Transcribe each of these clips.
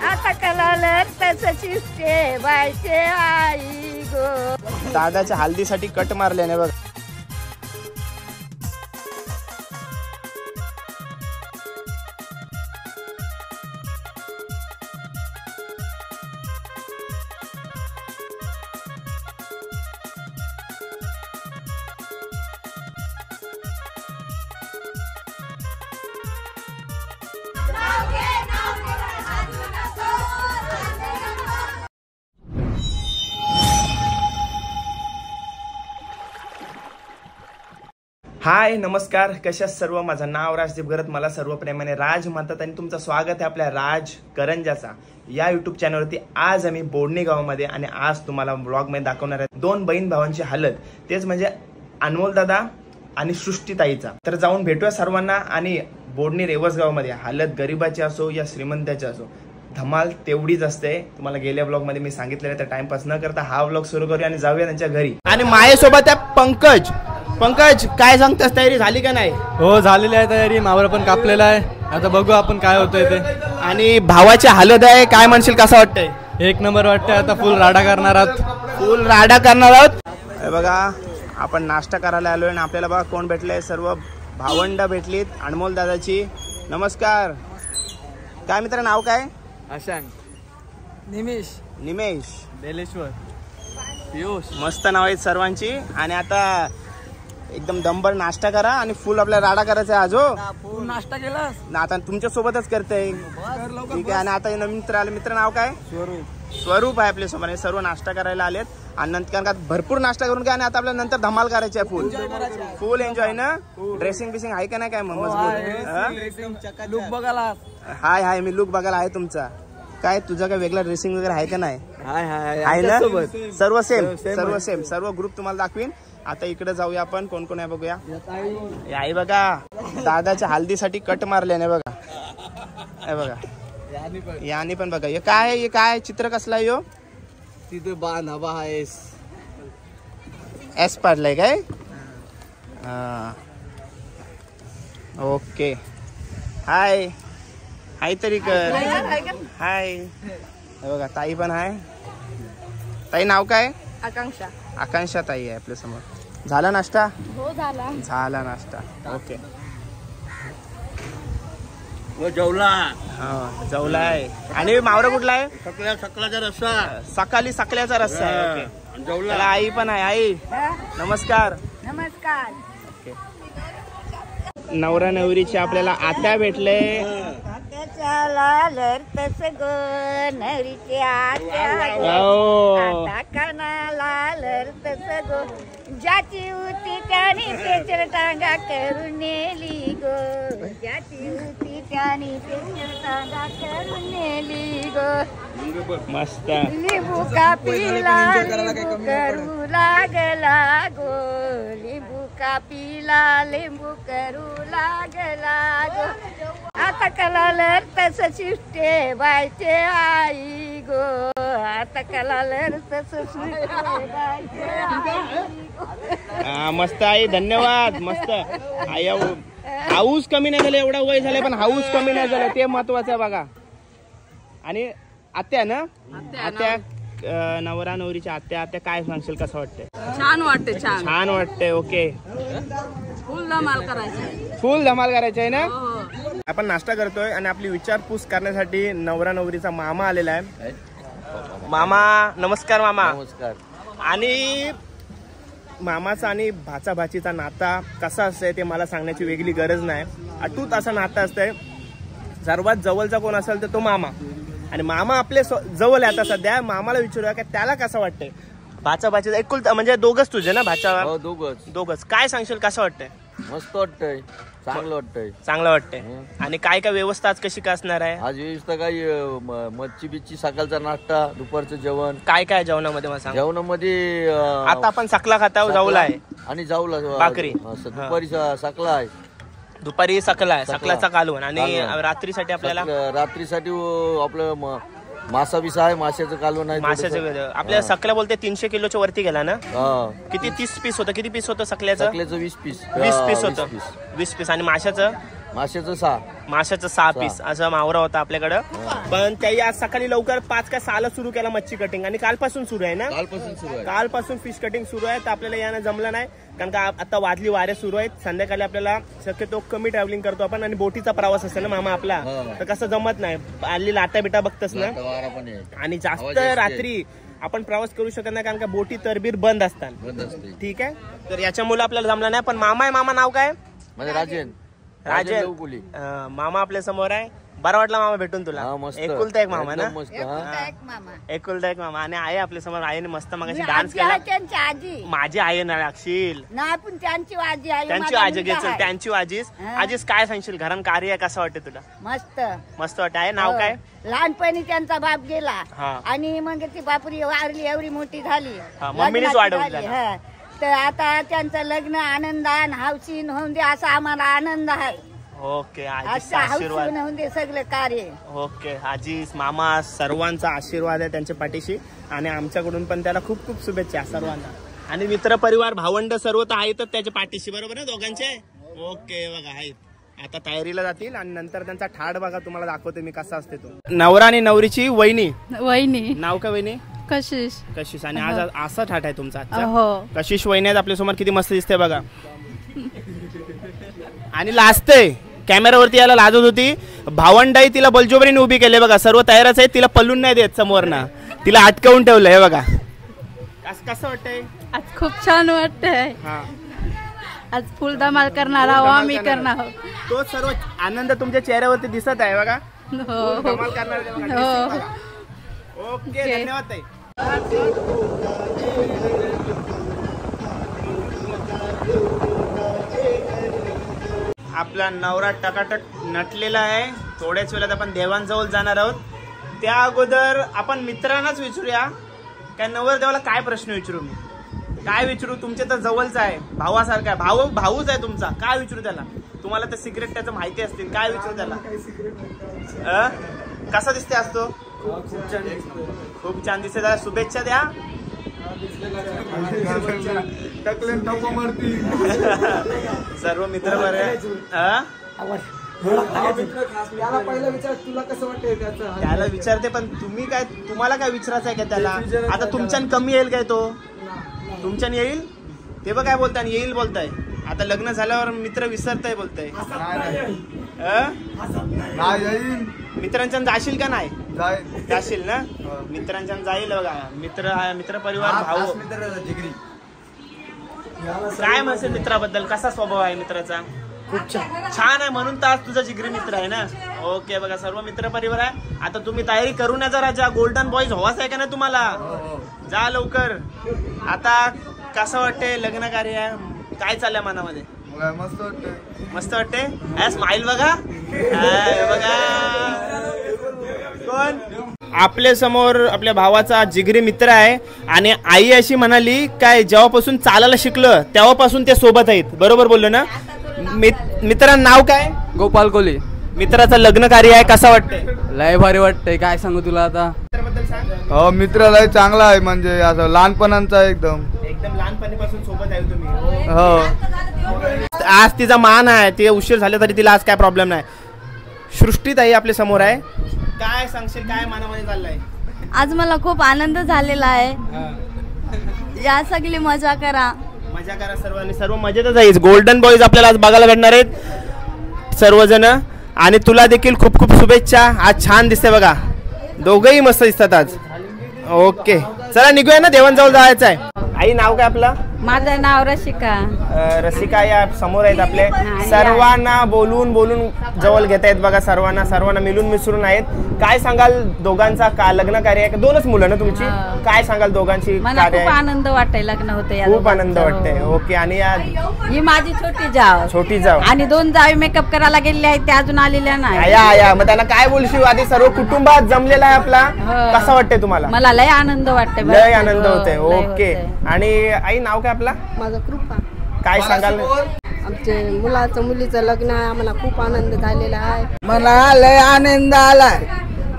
आता कलालर तसची बायचे आई गो. दादाच्या हल्दीसाठी कट मारल्याने बघ. हाय नमस्कार, कशा सर्व. माझं नाव राजदीप गरत, मला सर्व प्रेमाने राज म्हणतात आणि तुमचं स्वागत आहे आपल्या राज करंजाचा या यूट्यूब चॅनलवरती. आज आम्ही बोडणी गावामध्ये आणि आज तुम्हाला ब्लॉगमध्ये दाखवणार आहे दोन बहीण भावांची हालत, तेच म्हणजे अनमोल दादा आणि सृष्टीताईचा. तर जाऊन भेटूया सर्वांना. आणि बोडणी रेवस गावामध्ये हालत गरिबाची असो या श्रीमंताची असो, धमाल तेवढीच असते. तुम्हाला गेल्या ब्लॉग मध्ये मी सांगितलेलं, तर टाइमपास न करता हा ब्लॉग सुरू करूया आणि जाऊया त्यांच्या घरी. आणि माझ्यासोबत आहे पंकज. पंकज, काय सांगतास, तयारी झाली का नाही? हो झालेली आहे तयारी. मावर पण कापलेला आहे. आता बघू आपण काय होतंय ते. आणि भावाची हालत आहे, काय म्हणशील, कसं वाटतंय? एक नंबर वाटतंय. आता फुल राडा करणार आहोत. फुल राडा करणार आहोत. बघा आपण नाश्ता करायला आलोय आणि आपल्याला बघा कोण भेटलंय. सर्व भावंड भेटलीत. अनमोल दादाची नमस्कार. काय मित्र, नाव काय? अशांक, निमेश, बेलेश्वर, पियुष. मस्त नाव आहेत सर्वांची. आणि आता एकदम दंबर नाश्ता करा आणि फुल आपल्याला राडा करायचा आहे. आजो नाश्ता केला ना, आता तुमच्या सोबतच करते. ठीक आहे. आणि आता नवीन मित्र आले. मित्र नाव काय? स्वरूप आहे आपल्या सोबत. सर्व नाश्ता करायला आलेत आणि नंतर भरपूर नाश्ता करून घ्या आणि आता आपल्याला नंतर धमाल करायची आहे. फुल एन्जॉय ना. ड्रेसिंग बिसिंग आहे का नाही काय मग? लुक बघायला. हाय मी लुक बघायला आहे तुमचा. काय तुझा काय वेगळा ड्रेसिंग वगैरे आहे का नाही? आहे ना. सर्व सेम सर्व ग्रुप तुम्हाला दाखवीन. आता इकडे जाऊया आपण. कोण कोण आहे बघूया. आई बघा दादाच्या हल्दीसाठी कट मारल्याने बघा. हे बघा याने पण बघा. हे काय चित्र कसला आहे? यो तिथे बांधा एस पाडलाय काय? ओके. हाय तरी कर. हाय. हे बघा ताई पण आहे. ताई नाव काय? आकांक्षा ताई आहे आपल्या समोर. झाला नाश्ता? हो झाला नाश्ता. ओके. जवलाय. आणि मावरा कुठला आहे? सकलाचा रस्सा. सकल्याचा रस्सा आहे. ओके. आई पण आहे. आई नमस्कार. ओके. नवरा नवरीची आपल्याला आत्या भेटले. तस गो नवरीची तस गो. ज्याची होती त्याने त्याच्या टांगा करून नेली गो. ज्याची होती त्याने त्याच्या टांगा करून नेली गो. मस्त. लिंबू कापीला लिंबू करू लागला गो. लिंबू कापीला लिंबू करू लागला गो. आता कलालर तसची बायचे आई गो. आता कलालर तसची बायचे आई गो. मस्त आई, धन्यवाद. मस्त आई. हाऊस कमी नाही झालं, एवढा वय झालं पण हाऊस कमी नाही झालं, ते महत्वाचं आहे बघा. आणि आत्या ना, आत्या नवरा नवरीच्या आत्या काय सांगशील, कसं वाटतंय? छान वाटतंय. ओके. फुल धमाल करायची आहे ना. आपण नाश्ता करतोय आणि आपली विचारपूस करण्यासाठी नवरा नवरीचा मामा आलेला आहे. मामा नमस्कार. मामा नमस्कार. आणि मामाचा आणि भाचा-भाचीचा नाता कसा असतंय ते मला सांगण्याची वेगळी गरज नाही. अटूट असा नाता असतंय. सर्वात जवळचा कोण असेल तर तो मामा. आणि मामा आपले जवळ आहे आता सध्या. मामाला विचारूया की त्याला कसं वाटतंय भाचा-भाचीचा. एकुलता म्हणजे दोघच तुझे ना भाचा? दोघच. काय सांगशील, कसं वाटतंय? मस्त वाटतंय. चांगलं वाटतंय. आणि काय काय व्यवस्था आज कशी काय असणार आहे? आज व्यवस्था काही मच्छी बिच्छी, सकाळचा नाश्ता, दुपारचं जेवण. काय जेवणामध्ये मला सांग. जेवणामध्ये आता आपण सकला खाताव. जाऊला आहे आणि जाऊला भाकरी. दुपारी सकला आहे. दुपारी सकला आहे, सकलाचा कालवण. आणि रात्रीसाठी आपल्याला आपलं मासा बिसा आहे, माशाचं कालवण आहे. माशाचं आपल्या सकला बोलते 300 किलोच्या वरती गेला ना. किती 30 पीस होतं? किती पीस होतं सकल्याचं? 20 पीस. 20 पीस होतं. 20 पीस. आणि माशाचं माशाचं 6. माशाचं 6 पीस असा मावरा होता आपल्याकडं. पण त्याही आज सकाळी लवकर 5 का 6 ला सुरू केला मच्छी कटिंग आणि कालपासून सुरू आहे ना. कालपासून फिश कटिंग सुरू आहे. तर आपल्याला यानं जमलं नाही कारण का आता वादळी वारे सुरू आहेत. संध्याकाळी आपल्याला शक्यतो कमी ट्रॅव्हलिंग करतो आपण आणि बोटीचा प्रवास असतो ना मामा आपला, तर कसं जमत नाही. आली लाटा बिटा बघतस ना, आणि जास्त रात्री आपण प्रवास करू शकत नाही कारण का बोटी तरबीर बंद असतात. ठीक आहे, तर याच्यामुळे आपल्याला जमलं नाही. पण मामा आहे, मामा नाव काय? राजन. मामा आपल्या समोर आहे. बरं वाटलं मामा भेटून तुला. एकुलता एक मामा ना, एकुलता एक मामा. आणि आहे आपल्या समोर. आईने मस्त मगाशी डान्स केला. माझी आई ना लागशील, त्यांची आजी घेचल, त्यांची आजीच काय सांगशील घरात कार्य कसं वाटतं तुला? मस्त मस्त वाटतं. आहे नाव काय? लहानपणी त्यांचा बाप गेला आणि मग ती बापरी वारली, एवढी मोठी झाली, मम्मीनेच वाढवली. तर आता त्यांचं लग्न आनंदान हावशीन होऊन दे असा आम्हाला आनंद आहे. ओके, आशीर्वाद होऊन दे सगळे कार्य. ओके, आजी मामा सर्वांचा आशीर्वाद आहे त्यांच्या पाठीशी आणि आमच्याकडून पण त्याला खूप खूप शुभेच्छा सर्वांना. आणि मित्र परिवार भावंड सर्व तर आहेतच त्याच्या पाठीशी, बरोबर आहे दोघांचे? ओके, बघा आहेत. आता तयारीला जातील आणि नंतर त्यांचा ठाड बघा, तुम्हाला दाखवते मी कसा असते तो. नवरा आणि नवरीची वहिनी. नाव का वहिनी? कशिश. आणि आज असा ठाट आहे तुमचा आजचा. कशिश वहिनी आहेत आपल्यासमोर. किती मस्त दिसते बघा. आणि लाजते कॅमेरावरती, यायला लाजत होती. भावंडाई तिला बलजोबरीने उभी केले बघा. सर्व तयारच आहे, तिला पल्लून नाही देत समोर ना, तिला अटकवून ठेवलंय बघा. कसं वाटतंय? आज खूप छान वाटतंय. आज फुल धमाल करणार आहोत आम्ही, करणार आहोत. तो सर्व आनंद तुमच्या चेहऱ्यावरती दिसत आहे बघा. धमाल करणार. ओके, धन्यवाद ताई. आपला नवरा टकाटक नटलेला आहे. थोड्याच वेळात आपण देवांजवळ जाणार आहोत. त्या अगोदर आपण मित्रांनाच विचारूया काय नवरदेवाला काय प्रश्न विचारू. मी काय विचारू? तुमच्या तर जवळचा आहे, भावासारखा आहे, भाऊच आहे तुमचा. काय विचारू त्याला? तुम्हाला तर सिक्रेट त्याचं माहिती असतील. काय विचारू त्याला? कसा दिसते आज तो? खूप छान दिसते. त्याला शुभेच्छा द्या. सर्व मित्र बरे. त्याला विचारते, पण तुम्ही काय, तुम्हाला काय विचारायचं आहे का त्याला? आता तुमच्यान कमी येईल काय तो? तुमच्यान येईल ते बघ काय बोलताय, येईल बोलताय. आता लग्न झाल्यावर मित्र विसरताय बोलताय. मित्रांच्या जाशील का नाही? जाशील ना? मित्रांच्या जाईल बघा. मित्र परिवार भाऊ. काय म्हणसेल मित्राबद्दल? कसा स्वभाव आहे मित्राचा? खूप छान आहे, म्हणून तर आज तुझा जिगरी मित्र आहे ना. ओके, बघा सर्व मित्र परिवार आहे. आता तुम्ही तयारी करून या राजा. गोल्डन बॉईज हवाच आहे का नाही तुम्हाला? जा लवकर. आता कसं वाटतंय लग्न कार्य? काय चाललंय मनामध्ये? मस्त वाटते. स्माइल बघा. बघा कोण आपल्या समोर आपल्या भावाचा जिगरी मित्र आहे. आणि आई अशी म्हणाली काय, जेव्हापासून चालायला शिकलं तेव्हापासून ते सोबत आहेत. बरोबर बोललो ना? मित्रांचं नाव काय? गोपाल कोली. मित्राचं लग्न कार्य आहे, कसं वाटतंय? लय भारी वाटतंय. काय सांगू तुला आता. हो, मित्र लय चांगला आहे, म्हणजे असं लहानपणाचा एकदम लहानपणीपासून सोबत आहे तुम्ही. हो, आज तिचा मान आहे. ती उशीर झाला तरी तिला आज काय प्रॉब्लेम नाही. सृष्टीताई आपल्या समोर आहे. काय सांगशील, काय मनामध्ये चाललंय? आज मला खूप आनंद झालेला आहे. या सगळी मजा करा सर्वांनी. सर्व मजेतच आहे. गोल्डन बॉईज आपल्याला आज बघायला भेटणार आहेत सर्वजण. आणि तुला देखील खूप खूप शुभेच्छा. आज छान दिसते बघा, दोघंही मस्त दिसतात आज. ओके, चला निघूया ना, देवांजवळ जायचं आहे. आई नाव काय आपलं? माझं नाव रसिका. रसिका या समोर आहेत आपले. सर्वांना बोलून जवळ घेत आहेत बघा. सर्वांना मिळून मिसळून आहेत. काय सांगाल दोघांचा का लग्न कार्य आहे? दोनच मुलं ना तुमची? काय सांगाल दोघांची? खूप आनंद वाटतंय लग्न होते. खूप आनंद वाटतंय. ओके, आणि ही माझी छोटी जाव आणि 2 जावी मेकअप करायला गेलेले आहेत, त्या अजून आलेल्या नाही. या मग त्यांना काय बोलशील? आधी सर्व कुटुंबात जमलेला आहे आपला. कसं वाटतंय तुम्हाला? मला लय आनंद वाटतंय. लय आनंद होतोय. ओके, आणि आई नाव काय आपला? माझं कृपा. काय सांगाल? आमचे मुलाचं मुलीचं लग्न आहे, आम्हाला खूप आनंद झालेला आहे. मला लय आनंद आलाय.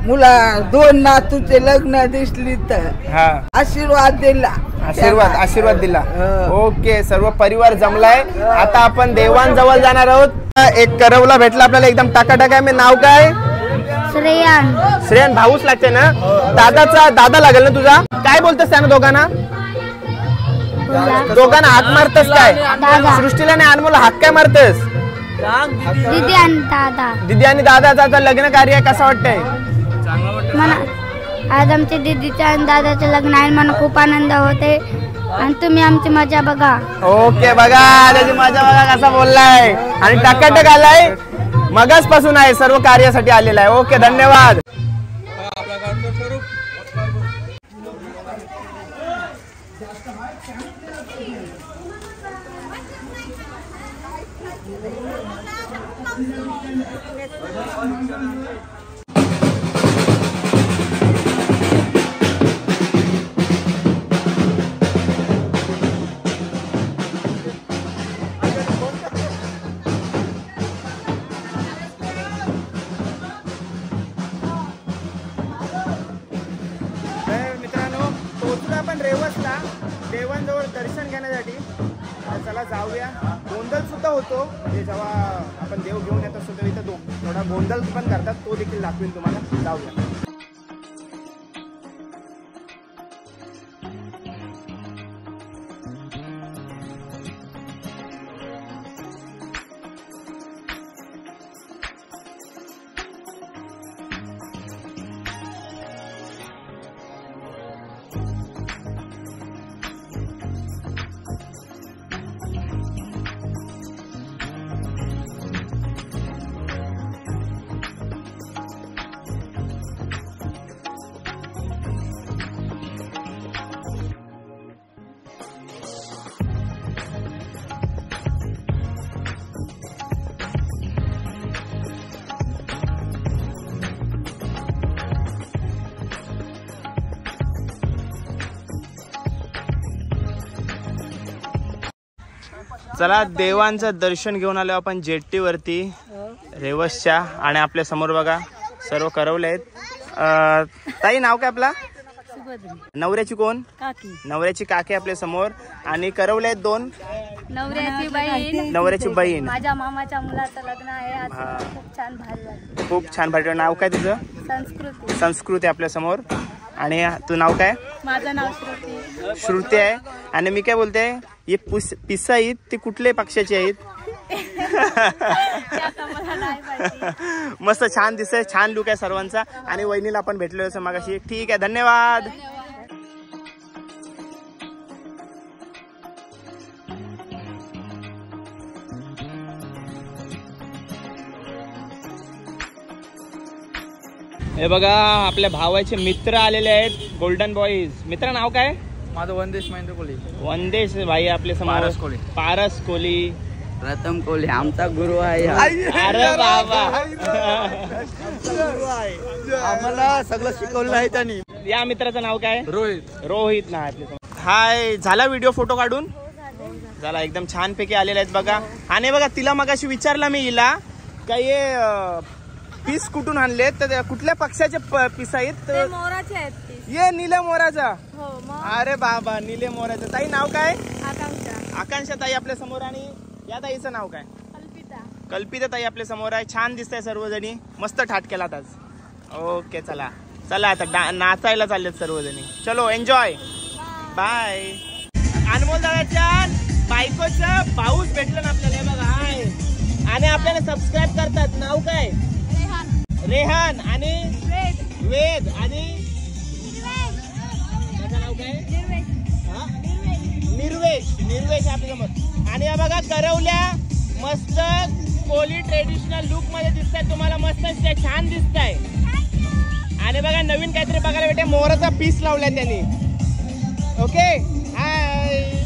मुला 2 नातूचे लग्न दिसली तर हा आशीर्वाद दिला. आशीर्वाद दिला. ओके, सर्व परिवार जमलाय. आता आपण देवांजवळ जाणार आहोत. एक करवला भेटला आपल्याला एकदम टाकाटाक आहे. नाव काय? श्रेयान. भाऊच लागते ना? दादा लागेल ना तुझा? काय बोलतोस त्यानं दोघांना हाक मारतस काय? सृष्टीला आणि अनमोल हाक काय मारतस? दीदी आणि दादाचा लग्न कार्य कसं वाटतंय? आज आमच्या दीदीचं आणि दादाचं लग्न आहे. मला खूप आनंद होते आणि तुम्ही आमची मजा बघा. ओके, बघा त्याची मजा बघा कसा बोललाय आणि टकाटक आलाय. मगाच पासून आहे, सर्व कार्यासाठी आलेला आहे. ओके, धन्यवाद. रेवसला देवांजवळ दर्शन घेण्यासाठी. चला जाऊया. गोंधळ सुद्धा होतो, म्हणजे जेव्हा आपण देव घेऊन येत असतो तेव्हा इथं थोडा गोंधळ पण करतात, तो देखील दाखवेन तुम्हाला. जाऊया. चला, देवांचं दर्शन घेऊन आलो आपण जेट्टीवरती रेवसच्या. आणि आपल्या समोर बघा सर्व करवले आहेत. ताई, नाव काय आपला? नवऱ्याची कोण? नवऱ्याची काकी आपल्या समोर. आणि करवले आहेत 2. नवऱ्याची बहीण. माझ्या मामाच्या मुलाचं लग्न आहे. खूप छान भारी. खूप छान भारी. नाव काय तुझं? संस्कृती आपल्या समोर. आणि तू नाव काय? माझं नाव श्रुती आहे. आणि मी काय बोलते, हे पिसा आहेत ते कुठल्या पक्षाचे आहेत? मस्त छान दिसतंय, छान लुक आहे सर्वांचा. आणि वहिनीला आपण भेटलो मगाशी. ठीक आहे, धन्यवाद. हे बघा आपल्या भावाचे मित्र आलेले आहेत, गोल्डन बॉईज. मित्र नाव काय? माझं वंदेश महेंद्र कोहली. वंदेश भाई आपले समोर. पारस कोहली. प्रथम कोहली आमचा गुरु आहे. अरे बाबा, आम्हाला सगळं शिकवलं आहे त्यांनी. या मित्राचं नाव काय? रोहित ना आपल्या समोर. हाय, झाला व्हिडिओ फोटो काढून? झाला, एकदम छान पैकी आलेले आहेत बघा. आणि बघा तिला मगाशी विचारला मी हिला काय पीस कुठून आणले, तर कुठल्या पक्षाचे पीस आहेत? मोराचे आहेत. ये नीले मोराचा. अरे बाबा, नीले मोराचा. ताई नाव काय? आकांक्षा ताई आपल्या समोर. आणि या ताईचं नाव काय? कल्पिता ताई आपल्या समोर आहे. छान दिसतंय सर्वजणी, मस्त ठाट केलात आज. ओके, चला आता नाचायला चाललेत सर्वजणी. चलो, एन्जॉय. बाय. अनमोल दादाच्या बायकोचं पाऊस भेटलं ना आपल्याला बघा. हाय. आणि आपल्याला सबस्क्राईब करतात. नाव काय? रेहान. आणि वेद. आणि नाव काय? निर्वेश आपल्या समोर. आणि बघा करवल्या मस्त कोहली ट्रेडिशनल लुक मध्ये दिसताय तुम्हाला. मस्त छान दिसताय. आणि बघा नवीन काहीतरी बघायला भेटे, मोराचा पीस लावलाय त्यांनी. ओके, हाय.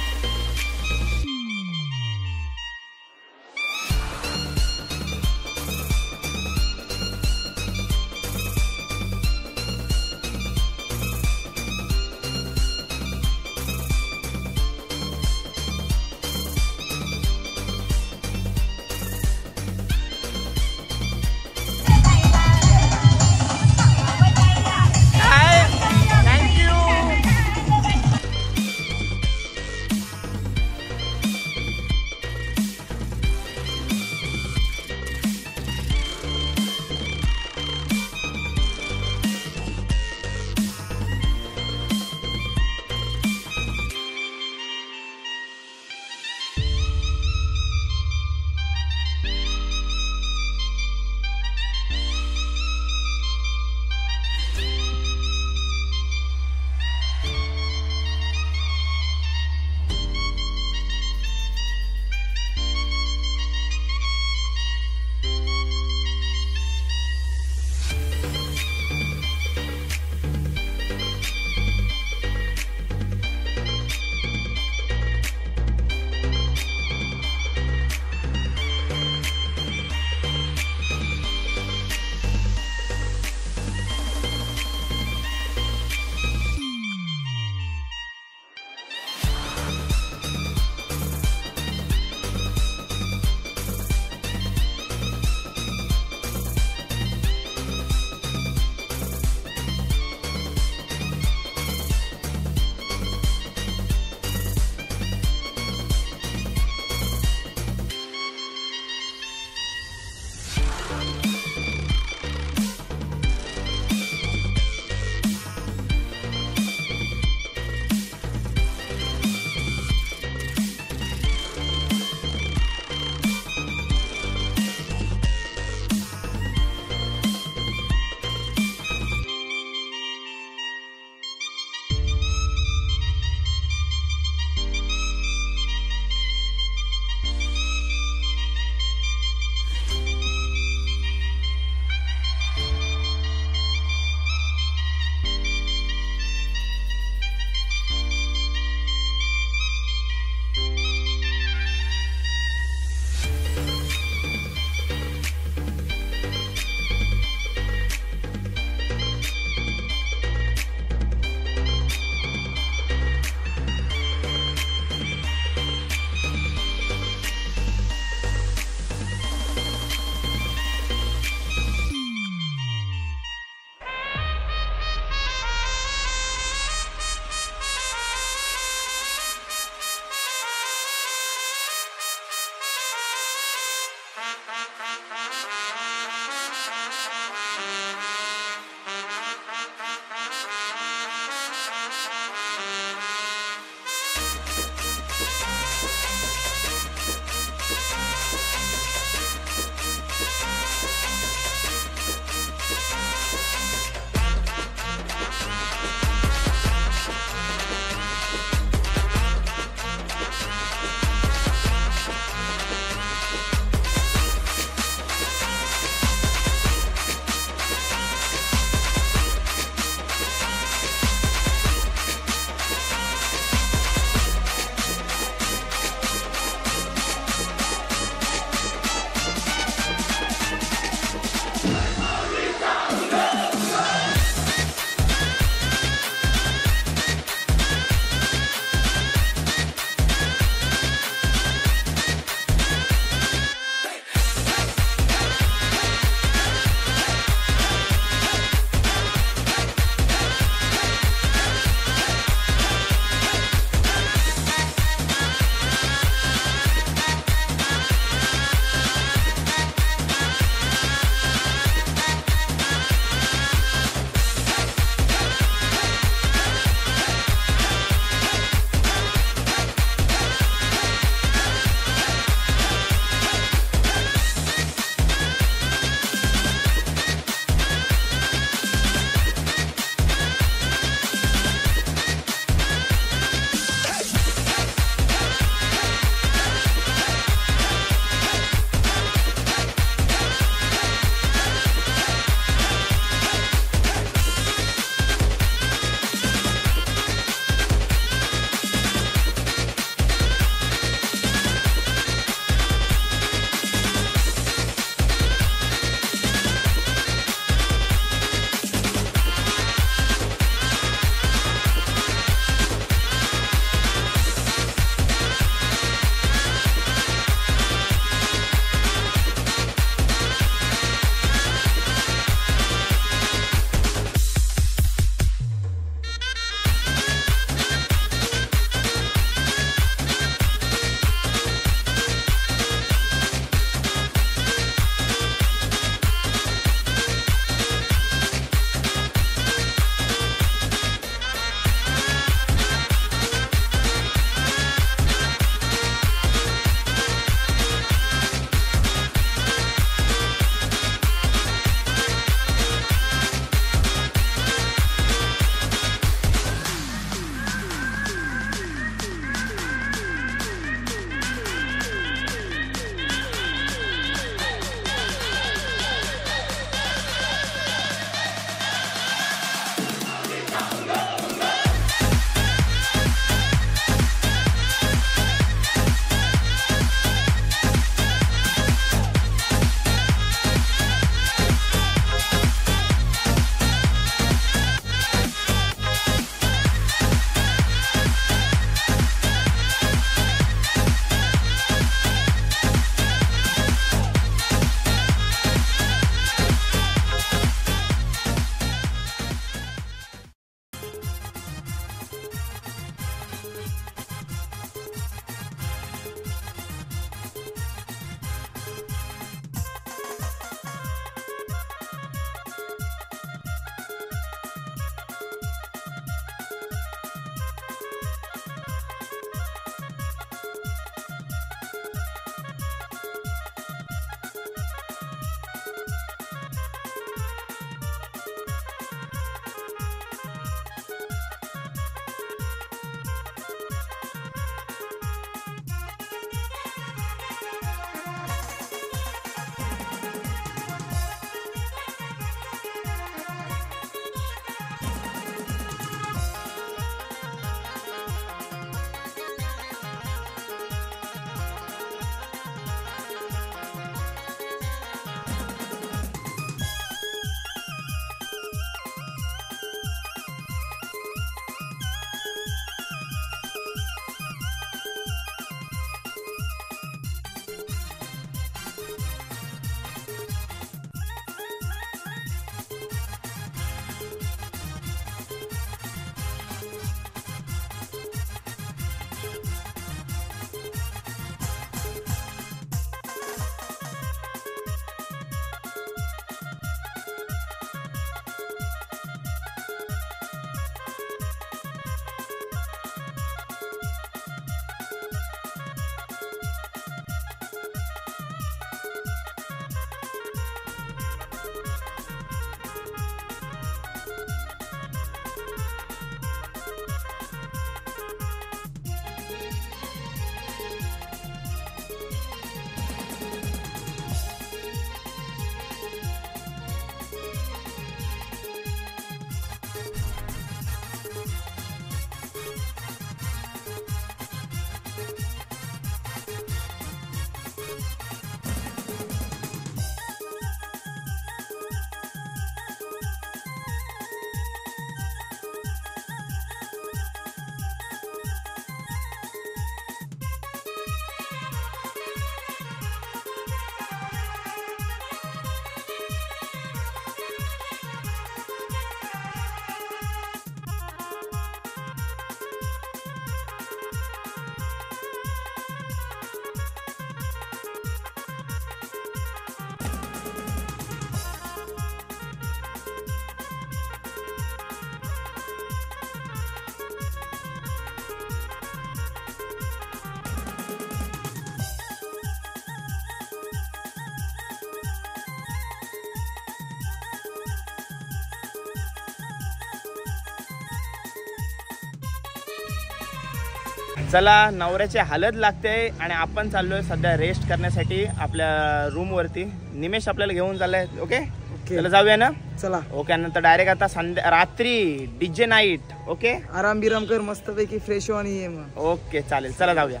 चला नवऱ्याची हालत लागते आणि आपण चाललोय सध्या रेस्ट करण्यासाठी आपल्या रूम वरती. निमेश आपल्याला घेऊन चाललाय. ओके चला जाऊया ना. चला ओके नंतर डायरेक्ट आता रात्री डीजे नाईट. ओके आराम बिराम कर मस्त पैकी फ्रेश हो आणि ये मग. ओके चालेल चला जाऊया.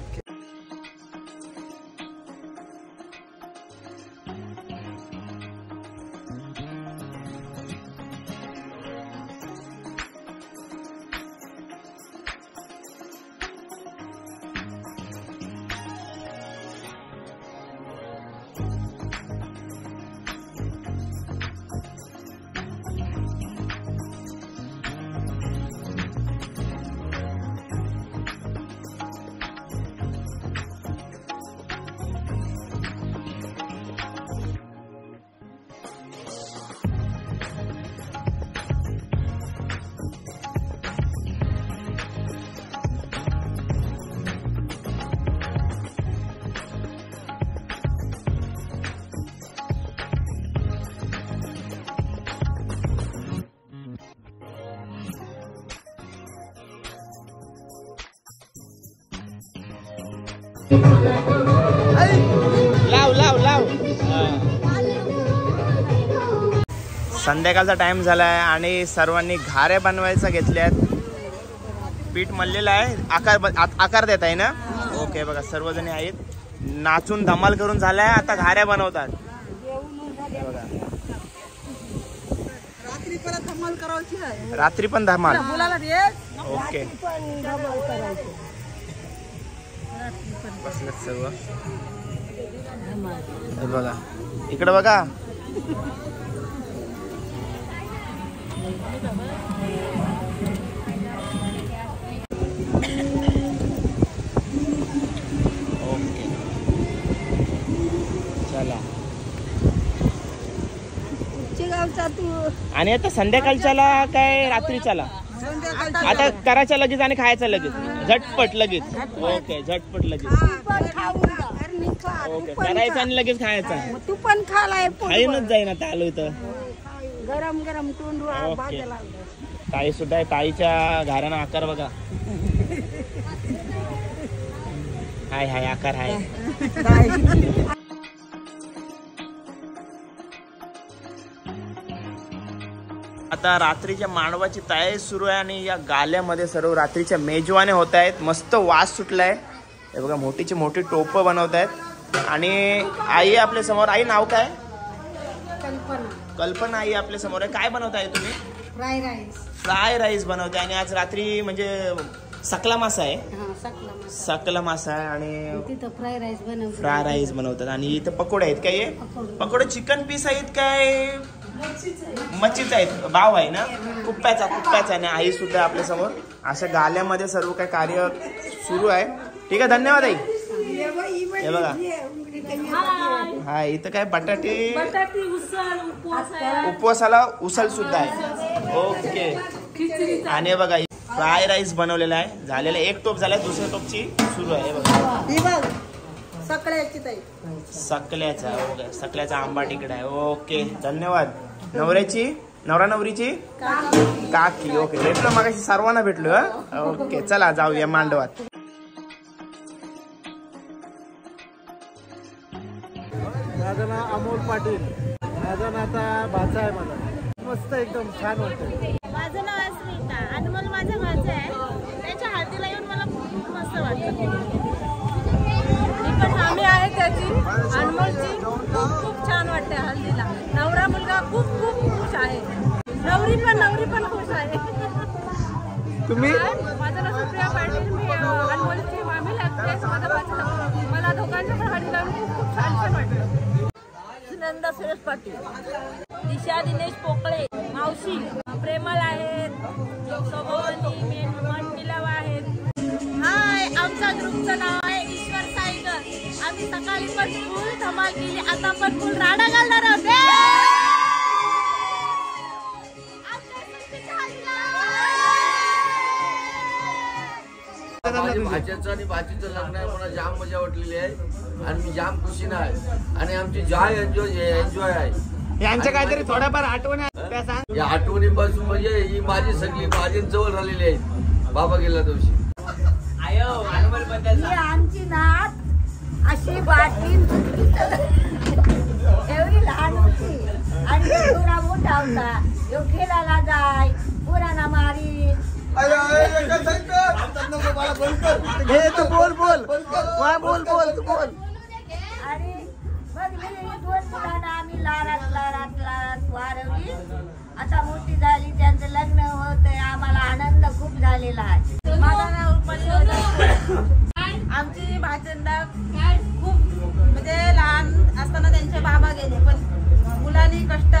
लाव लाव लाव. संध्याकाळचा टाइम झालाय आणि सर्वांनी घारे बनवायचा घेतल्यात. पीठ मळलेलं आहे. आकार देत आहे ना. ओके बघा सर्वजणी आहेत. नाचून धमाल करून झालाय. आता घाऱ्या बनवतात. रात्री पण धमाल. ओके बसलेत सर्व. हे बघा इकडे बघा. ओके चला. आणि आता संध्याकाळच्याला काय रात्रीच्याला आता करायचं लगेच आणि खायचं लगेच. झटपट लगेच. ओके झटपट लगेच. ओके करायचं आणि लगेच खायचं. तू पण खालाय खाईनच जाईन आता आलो इथं. गरम गरम तोंड. ओके ताई सुद्धा आहे. ताईच्या घराना आकार बघा. हाय हाय आकार हाय. आता रात्रीच्या मांडवाची तयारी सुरू आहे आणि या गाल्यामध्ये सर्व रात्रीच्या मेजवाने होत आहेत. मस्त वास सुटलाय. हे बघा मोठीची मोठी टोप बनवत आहेत. आणि आई आपल्या समोर. आई नाव काय? कल्पना. आई आपल्या समोर आहे. काय बनवत आहे तुम्ही? फ्राय राईस बनवते. आणि आज रात्री म्हणजे सकला मासा आहे. सकला मासा आहे आणि फ्राय राईस बनवतात. आणि इथं पकोडे आहेत काय? पकोडे चिकन पीस आहेत काय मच्छीचा आहेत? भाव आहे ना कुप्प्याचा. आणि आई सुद्धा आपल्या समोर. अशा गाल्यामध्ये सर्व काय कार्य सुरू आहे. ठीक आहे धन्यवाद आई. हे बघा हा इथं काय बटाटे उपवासाला उसळ सुद्धा आहे. ओके आणि बघा फ्राय राईस बनवलेला आहे. झालेला एक टोप झालाय. दुसऱ्या टोपची सुरू आहे. बघा सकल्याचा. सकल्याचा आंबा तिकडे आहे. ओके धन्यवाद. नवऱ्याची नवरा नवरीची काकी. ओके भेटलो मगाशी सर्वांना भेटलो. ओके चला जाऊया मांडवात. माझं नाव अमोल पाटील. माझा नाता भाचा आहे. मला मस्त एकदम छान वाटतं. माझं नाव अस्मिता. अनमोल माझा भाचा आहे. त्याच्या हातीला येऊन मला खूप मस्त वाटतं. मी पण मामी आहे त्याची अनमोलची. खूप छान वाटते हल्दीला. नवरा मुलगा खूप खुश आहे. नवरी पण खुश आहे. तुम्ही? माझं नाव सुप्रिया पाटील. मी अनमोलची मामी लागते. माझा भाचा. मला दोघांच्या पण हल्दीला खूप छान वाटतं. सुनंदा सुरेश पाटील. दिशा दिनेश पोकळे. मावशी प्रेमल आहेत. सोबवणी मंडिलावा आहेत. हाय आमच्या ग्रुपचं नाव आहे ईश्वर साईगर. आम्ही सकाळी पण फुल धमाल केली. आता पण फुल राडा घालणार आहोत. भाच्याचं आणि बाचीचं लग्न आहे. मला जाम मजा वाटलेली आहे आणि मी जाम खुशीनं आहे. आणि आमची जाय एन्जॉय आहे. यांच्या काहीतरी थोड्याफार आठवणी या आठवणीपासून म्हणजे ही माझी सगळी माझी जवळ राहिलेली आहे. बाबा गेल्या दिवशी ही आमची नात अशी बाटली एवढी लहान होती आणि थोडा मोठा होता. यो खेळायला जाय पुराणा मारी आणि मग ही 2 मुलांना आम्ही लाडात वारवली. आता मोठी झाली, त्यांचं लग्न होतंय. आम्हाला आनंद खूप झालेला आहे. माझं नाव रुपाली. आमची भाचंदा खूप म्हणजे लहान असताना त्यांचे बाबा गेले, पण मुलांनी कष्ट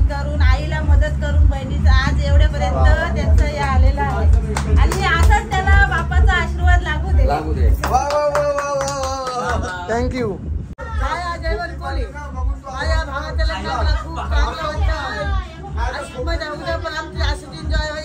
करून आईला मदत करून बहिणीचं आज एवढेपर्यंत त्यांचं हे आलेलं आहे. आणि असंच त्याला बापाचा आशीर्वाद लागू दे. थँक्यू. जयवंत कोली माझ्या भावाच्या लग्नात मला खूप चांगलं वाटतं. अशी मजा उद्या पण आमची अशीच एन्जॉय होईल.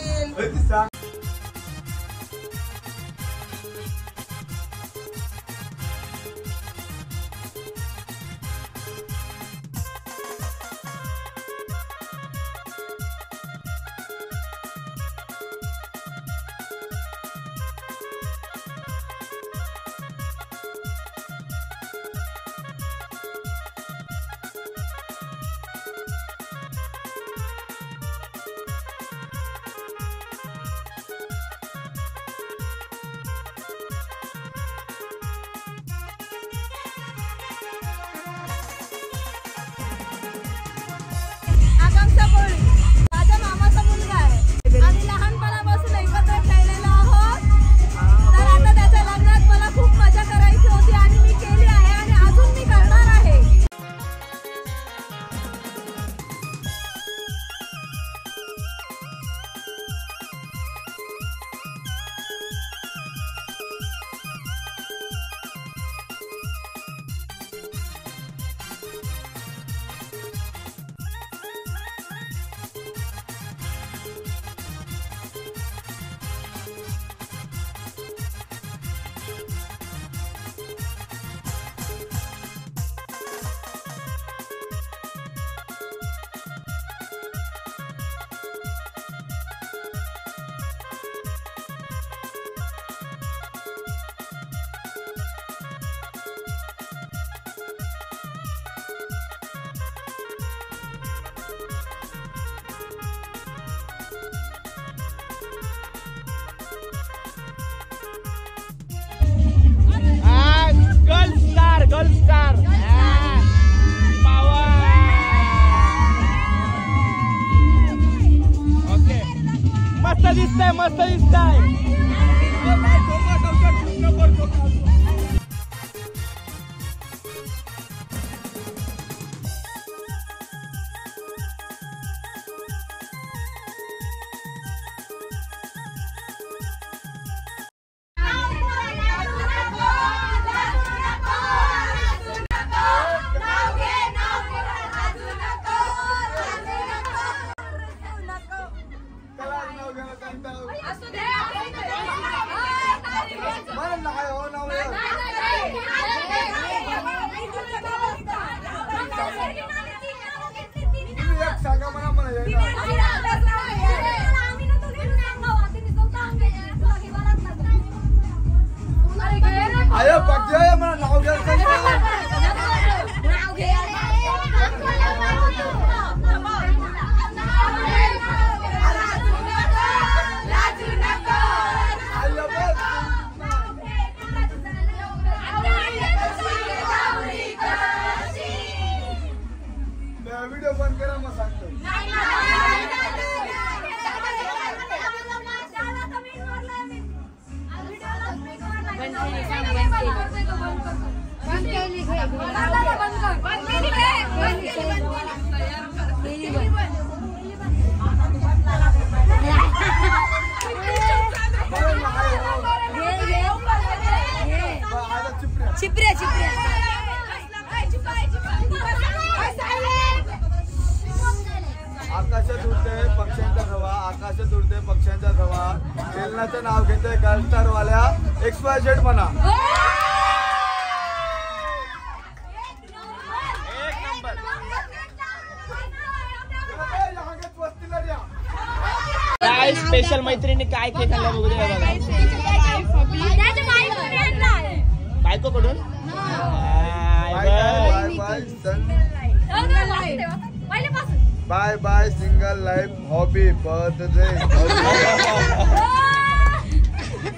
माझ्या मामाचा मुलगा आहे. आम्ही लहानपणापासून एकत्र खेळलेलो आहोत. तर आता त्याच्या लग्नात मला खूप मजा करायची होती आणि मी केली आहे आणि अजून मी करणार आहे. Girl star okay. मस्त दिसतंय, मस्त दिसतंय. व्हिडिओ बंद करा मग सांगतो. चिपऱ्या चिपऱ्या आकाशात उडते पक्ष्यांचा थवा, आकाशात उडते पक्ष्यांचा थवा. खेळण्याचं नाव घेतोय गर्लस्टार वाल्या XYZ म्हणा. काय स्पेशल मैत्रिणी काय केक आणला बघू दे. बायकोकडून bye bye single life happy birthday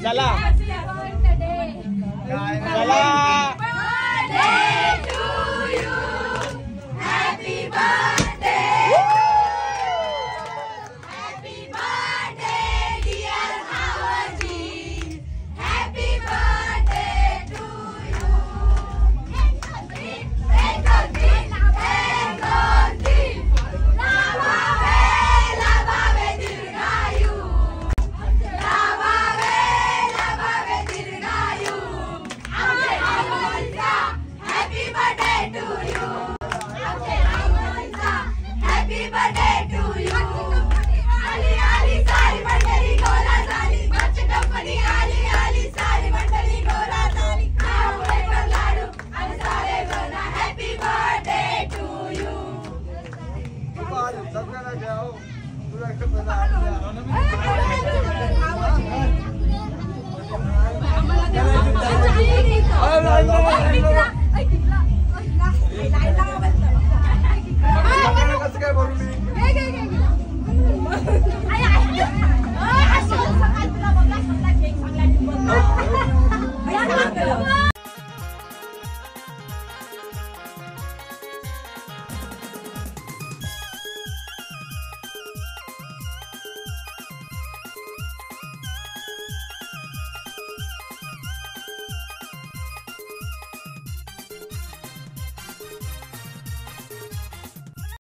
चला चला